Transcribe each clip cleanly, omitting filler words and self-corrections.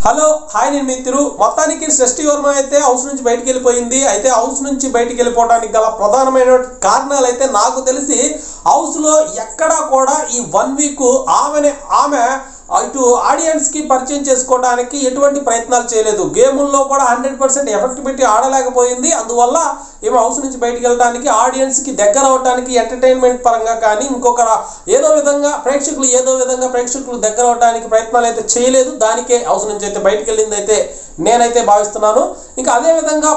Hello hi నేను మిత్రు మొత్తానికి సృష్టి వర్మ అయితే హౌస్ నుంచి బయటికి వెళ్ళిపోయింది. అయితే హౌస్ నుంచి బయటికి వెళ్ళిపోవడానికి గల ప్రధానమైన కారణాలు అయితే నాకు తెలిసి హౌస్ లో ఎక్కడా కూడా ఈ 1 వీక్ ఆమె ఇటు ఆడియన్స్ కి పరిచయం చేసుకోవడానికి ఎటువంటి ప్రయత్నాలు చేయలేదు. గేముల్లో కూడా 100% ఎఫెక్ట్ పెట్టి ఆడలేకపోయింది. అందువల్ల ఏమో హౌస్ నుంచి బయటికి వెళ్ళడానికి ఆడియన్స్ కి దగ్గర అవడానికి ఎంటర్టైన్మెంట్ పరంగా కానీ ఇంకొక ఏదో విధంగా ప్రేక్షకులు దగ్గర అవడానికి ప్రయత్నాలు అయితే చేయలేదు. దానికే హౌస్ నుంచి అయితే బయటికి వెళ్ళింది అయితే నేనైతే భావిస్తున్నాను. ఇంకా అదే విధంగా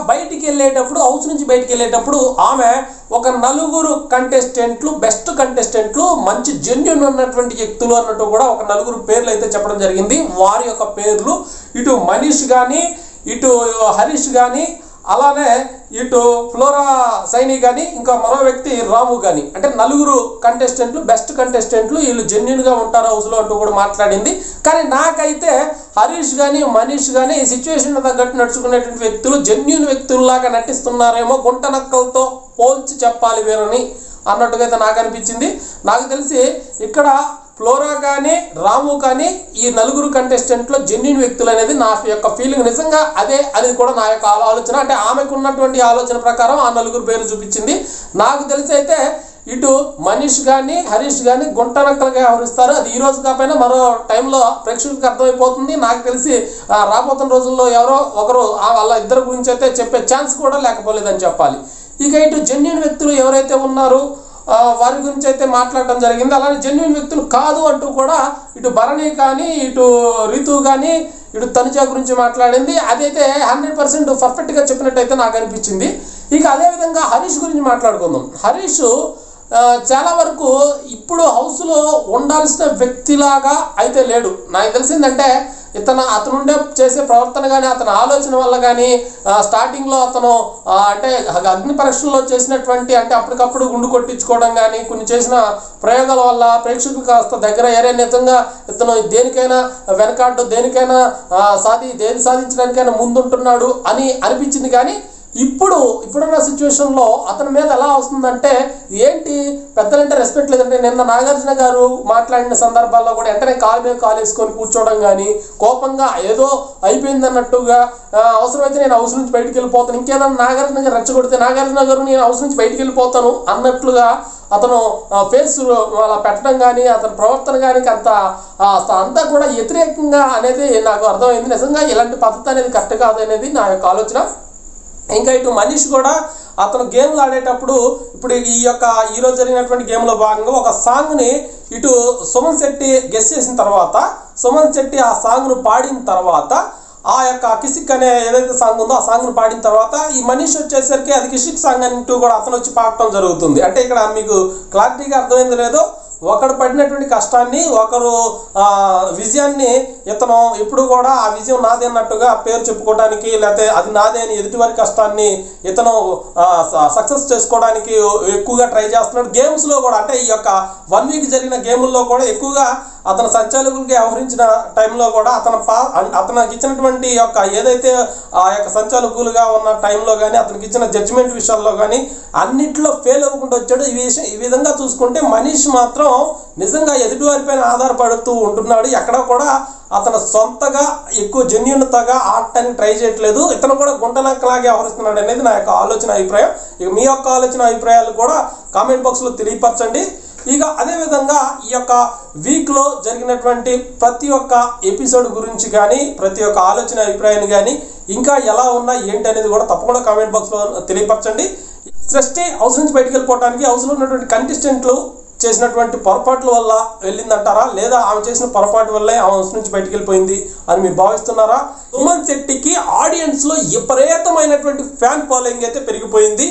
హౌస్ నుంచి బయటికి వెళ్ళేటప్పుడు ఆమె ఒక 4 కంటెస్టెంట్లు బెస్ట్ కంటెస్టెంట్లు మంచి జెన్యూన్ ఉన్నటువంటి వ్యక్తులు అన్నట్టు కూడా ఒక 4 పేర్లు అయితే చెప్పడం జరిగింది. వారి యొక్క పేర్లు ఇటు మనీష్ కానీ ఇటు హరీష్ కానీ అలానే ఇటు ఫ్లోరా సైని కానీ ఇంకా మరో వ్యక్తి రాము కానీ అంటే 4 కంటెస్టెంట్లు బెస్ట్ కంటెస్టెంట్లు వీళ్ళు జెన్యూన్ గా ఉంటారు హౌస్ లో అంటూ కూడా మాట్లాడింది. కానీ నాకైతే హరీష్ కానీ మనీష్ కానీ ఈ సిచ్యువేషన్ తగ్గట్టు నడుచుకునేటువంటి వ్యక్తులు జెన్యూన్ వ్యక్తుల్లాగా నటిస్తున్నారేమో, గుంట నక్కలతో పోల్చి చెప్పాలి వీరని అన్నట్టుగా అయితే నాకు అనిపించింది. నాకు తెలిసి ఇక్కడ ఫ్లోరా కానీ రాము కానీ ఈ 4 కంటెస్టెంట్లో జెన్యూన్ వ్యక్తులు అనేది నా యొక్క ఫీలింగ్. నిజంగా అదే అనేది కూడా నా యొక్క ఆలోచన. అంటే ఆమెకు ఉన్నటువంటి ఆలోచన ప్రకారం ఆ 4 పేర్లు చూపించింది. నాకు తెలిసి అయితే ఇటు మనీష్ కానీ హరీష్ కానీ గుంట నక్కలుగా వ్యవహరిస్తారు. అది ఈ రోజు కాకపోయినా మరో టైంలో ప్రేక్షకులకు అర్థమైపోతుంది. నాకు తెలిసి రాబోతున్న రోజుల్లో ఎవరో ఒకరు వాళ్ళ ఇద్దరు గురించి అయితే చెప్పే ఛాన్స్ కూడా లేకపోలేదని చెప్పాలి. ఇక ఇటు జెన్యూన్ వ్యక్తులు ఎవరైతే ఉన్నారో వారి గురించి అయితే మాట్లాడడం జరిగింది. అలానే జెన్యూన్ వ్యక్తులు కాదు అంటూ కూడా ఇటు భరణి కానీ ఇటు రితు కానీ ఇటు తనుజ గురించి మాట్లాడింది. అదైతే 100% పర్ఫెక్ట్గా చెప్పినట్టయితే నాకు అనిపించింది. ఇక అదేవిధంగా హరీష్ గురించి మాట్లాడుకుందాం. హరీష్ చాలా వరకు ఇప్పుడు హౌస్లో ఉండాల్సిన వ్యక్తిలాగా అయితే లేడు. నాకు తెలిసిందంటే అతనుండే చేసే ప్రవర్తన కానీ అతని ఆలోచన వల్ల కానీ స్టార్టింగ్లో అతను అంటే అగ్ని పరీక్షల్లో చేసినటువంటి అంటే అప్పటికప్పుడు గుండు కొట్టించుకోవడం కానీ కొన్ని చేసిన ప్రయోగాల వల్ల ప్రేక్షకులు కాస్త దగ్గర ఏరే నిజంగా ఇతను దేనికైనా వెనకాడు దేనికైనా దేని సాధించడానికైనా ముందుంటున్నాడు అని అనిపించింది. కానీ ఇప్పుడున్న సిచ్యువేషన్లో అతని మీద ఎలా వస్తుందంటే ఏంటి పెద్దలంటే రెస్పెక్ట్ లేదంటే నిన్న నాగార్జున గారు మాట్లాడిన సందర్భాల్లో కూడా వెంటనే కాలు మీద కాలు వేసుకొని కూర్చోవడం కానీ కోపంగా ఏదో అయిపోయింది అన్నట్టుగా అవసరమైతే నేను హౌస్ నుంచి బయటికి వెళ్ళిపోతాను, ఇంకేదన్నా నాగార్జున గారు రెచ్చగొడితే నాగార్జున గారు నేను హౌస్ నుంచి బయటికి వెళ్ళిపోతాను అన్నట్లుగా అతను ఫేస్ అలా పెట్టడం కానీ అతని ప్రవర్తన కానీ అంతా కూడా వ్యతిరేకంగా అనేది నాకు అర్థమైంది. నిజంగా ఇలాంటి పద్ధతి అనేది కరెక్ట్ కాదు అనేది నా యొక్క ఆలోచన. ఇంకా ఇటు మనీష్ కూడా అతను గేమ్లు ఆడేటప్పుడు ఇప్పుడు ఈరోజు జరిగినటువంటి గేమ్లో భాగంగా ఒక సాంగ్ని ఇటు సుమన్ శెట్టి గెస్ చేసిన తర్వాత సుమన్ శెట్టి ఆ సాంగ్ను పాడిన తర్వాత ఆ యొక్క కిసిక్ అనే ఏదైతే సాంగ్ ఉందో ఆ సాంగ్ను పాడిన తర్వాత ఈ మనీష్ వచ్చేసరికి అది కిసిక్ సాంగ్ అంటూ కూడా అతను వచ్చి పాడటం జరుగుతుంది. అంటే ఇక్కడ మీకు క్లారిటీగా అర్థమైంది లేదో, ఒకడు పడినటువంటి కష్టాన్ని ఒకరు విజయాన్ని ఇతను ఎప్పుడు కూడా ఆ విజయం నాదే అన్నట్టుగా పేరు చెప్పుకోవడానికి లేకపోతే అది నాదే అని ఎదుటివారి కష్టాన్ని ఇతను సక్సెస్ చేసుకోవడానికి ఎక్కువగా ట్రై చేస్తున్నాడు. గేమ్స్లో కూడా అంటే ఈ యొక్క 1 వీక్ జరిగిన గేముల్లో కూడా ఎక్కువగా అతను సంచాలకులకి వ్యవహరించిన టైంలో కూడా అతనికి ఇచ్చినటువంటి ఏదైతే ఆ యొక్క సంచాలకులుగా ఉన్న టైంలో కానీ అతనికి ఇచ్చిన జడ్జిమెంట్ విషయాల్లో కానీ అన్నిట్లో ఫెయిల్ అవ్వకుండా వచ్చాడు. ఈ విధంగా చూసుకుంటే మనీష్ మాత్రం నిజంగా ఎదుటివారిపైన ఆధారపడుతూ ఉంటున్నాడు. ఎక్కడ కూడా అతను సొంతగా ఎక్కువ జెన్యూన్గా ఆడటానికి ట్రై చేయట్లేదు. ఇతను కూడా గుంటనక్కలాగే వ్యవహరిస్తున్నాడు అనేది నా యొక్క ఆలోచన అభిప్రాయం. ఇక మీ యొక్క ఆలోచన అభిప్రాయాలు కూడా కామెంట్ బాక్స్లో తెలియపరచండి. ఇక అదేవిధంగా ఈ యొక్క వీక్లో జరిగినటువంటి ప్రతి ఒక్క ఎపిసోడ్ గురించి కానీ ప్రతి ఒక్క ఆలోచన అభిప్రాయాన్ని కానీ ఇంకా ఎలా ఉన్నా ఏంటి అనేది కూడా తప్పకుండా కామెంట్ బాక్స్లో తెలియపరచండి. సృష్టి హౌస్ నుంచి బయటకు వెళ్ళిపోవడానికి హౌస్లో ఉన్నటువంటి కంటెస్టెంట్లు చేసినటువంటి పొరపాట్ల వల్ల వెళ్ళిందంటారా, లేదా ఆమె చేసిన పొరపాటు వల్లే ఆమె హౌస్ నుంచి బయటకు వెళ్ళిపోయింది అని మీరు భావిస్తున్నారా? సుమన్ శెట్టికి ఆడియన్స్లో విపరీతమైనటువంటి ఫ్యాన్ ఫాలోయింగ్ అయితే పెరిగిపోయింది.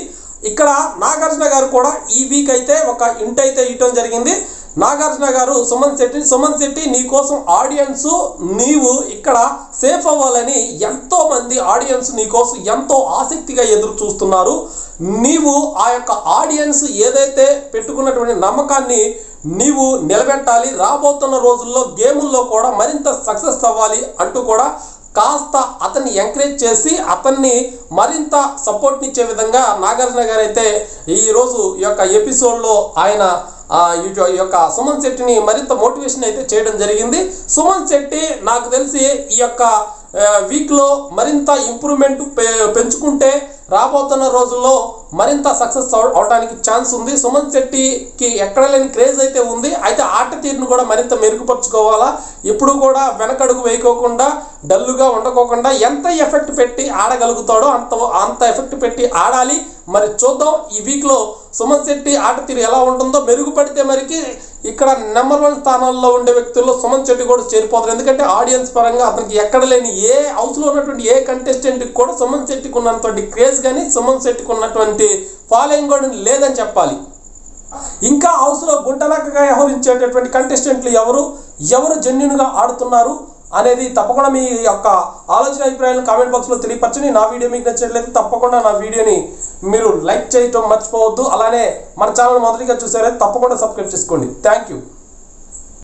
ఇక్కడ నాగార్జున గారు కూడా ఈ వీక్ అయితే ఒక ఇంట్ అయితే ఇవ్వడం జరిగింది. నాగార్జున గారు సుమన్ శెట్టి నీకోసం ఆడియన్స్ నీవు ఇక్కడ సేఫ్ అవ్వాలని ఎంతో మంది ఆడియన్స్ నీకోసం ఎంతో ఆసక్తిగా ఎదురు చూస్తున్నారు. నీవు ఆ యొక్క ఆడియన్స్ ఏదైతే పెట్టుకున్నటువంటి నమ్మకాన్ని నీవు నిలబెట్టాలి. రాబోతున్న రోజుల్లో గేముల్లో కూడా మరింత సక్సెస్ అవ్వాలి అంటూ కూడా కాస్త అతన్ని ఎంకరేజ్ చేసి అతన్ని మరింత సపోర్ట్ ఇచ్చే విధంగా నాగార్జున గారు అయితే ఈరోజు ఈ యొక్క ఎపిసోడ్లో ఆయన ఈ యొక్క సుమన్ శెట్టిని మరింత మోటివేషన్ అయితే చేయడం జరిగింది. సుమన్ శెట్టి నాకు తెలిసి ఈ యొక్క వీక్లో మరింత ఇంప్రూవ్మెంట్ పెంచుకుంటే రాబోతున్న రోజుల్లో మరింత సక్సెస్ అవడానికి ఛాన్స్ ఉంది. సుమన్ శెట్టికి ఎక్కడ లేని క్రేజ్ అయితే ఉంది. అయితే ఆట తీరును కూడా మరింత మెరుగుపరుచుకోవాలా. ఎప్పుడు కూడా వెనకడుగు వేయకోకుండా డల్లుగా ఉండకోకుండా ఎంత ఎఫెక్ట్ పెట్టి ఆడగలుగుతాడో అంత ఎఫెక్ట్ పెట్టి ఆడాలి. మరి చూద్దాం ఈ వీక్లో సుమన్ శెట్టి ఆట తీరు ఎలా ఉంటుందో. మెరుగుపడితే మరికి ఇక్కడ నెంబర్ 1 స్థానాల్లో ఉండే వ్యక్తుల్లో సుమన్ శెట్టి కూడా చేరిపోతారు. ఎందుకంటే ఆడియన్స్ పరంగా అతనికి ఎక్కడ లేని ఏ హౌస్లో ఉన్నటువంటి ఏ కంటెస్టెంట్కి కూడా సుమన్ శెట్టికి ఉన్నటువంటి క్రేజ్ కానీ సుమన్ శెట్టికి ఉన్నటువంటి ఫాలోయింగ్ కూడా లేదని చెప్పాలి. ఇంకా హౌస్లో గుంటనక్కగా వ్యవహరించేటటువంటి కంటెస్టెంట్లు ఎవరు జెన్యున్గా ఆడుతున్నారు అనేది తప్పకుండా మీ యొక్క ఆలోచన అభిప్రాయాలను కామెంట్ బాక్స్లో తెలియపరచండి. నా వీడియో మీకు నచ్చినట్లయితే తప్పకుండా నా వీడియోని మీరు లైక్ చేయటం మర్చిపోవద్దు. అలానే మన ఛానల్ మొదటిగా చూసారైతే తప్పకుండా సబ్స్క్రైబ్ చేసుకోండి. Thank you.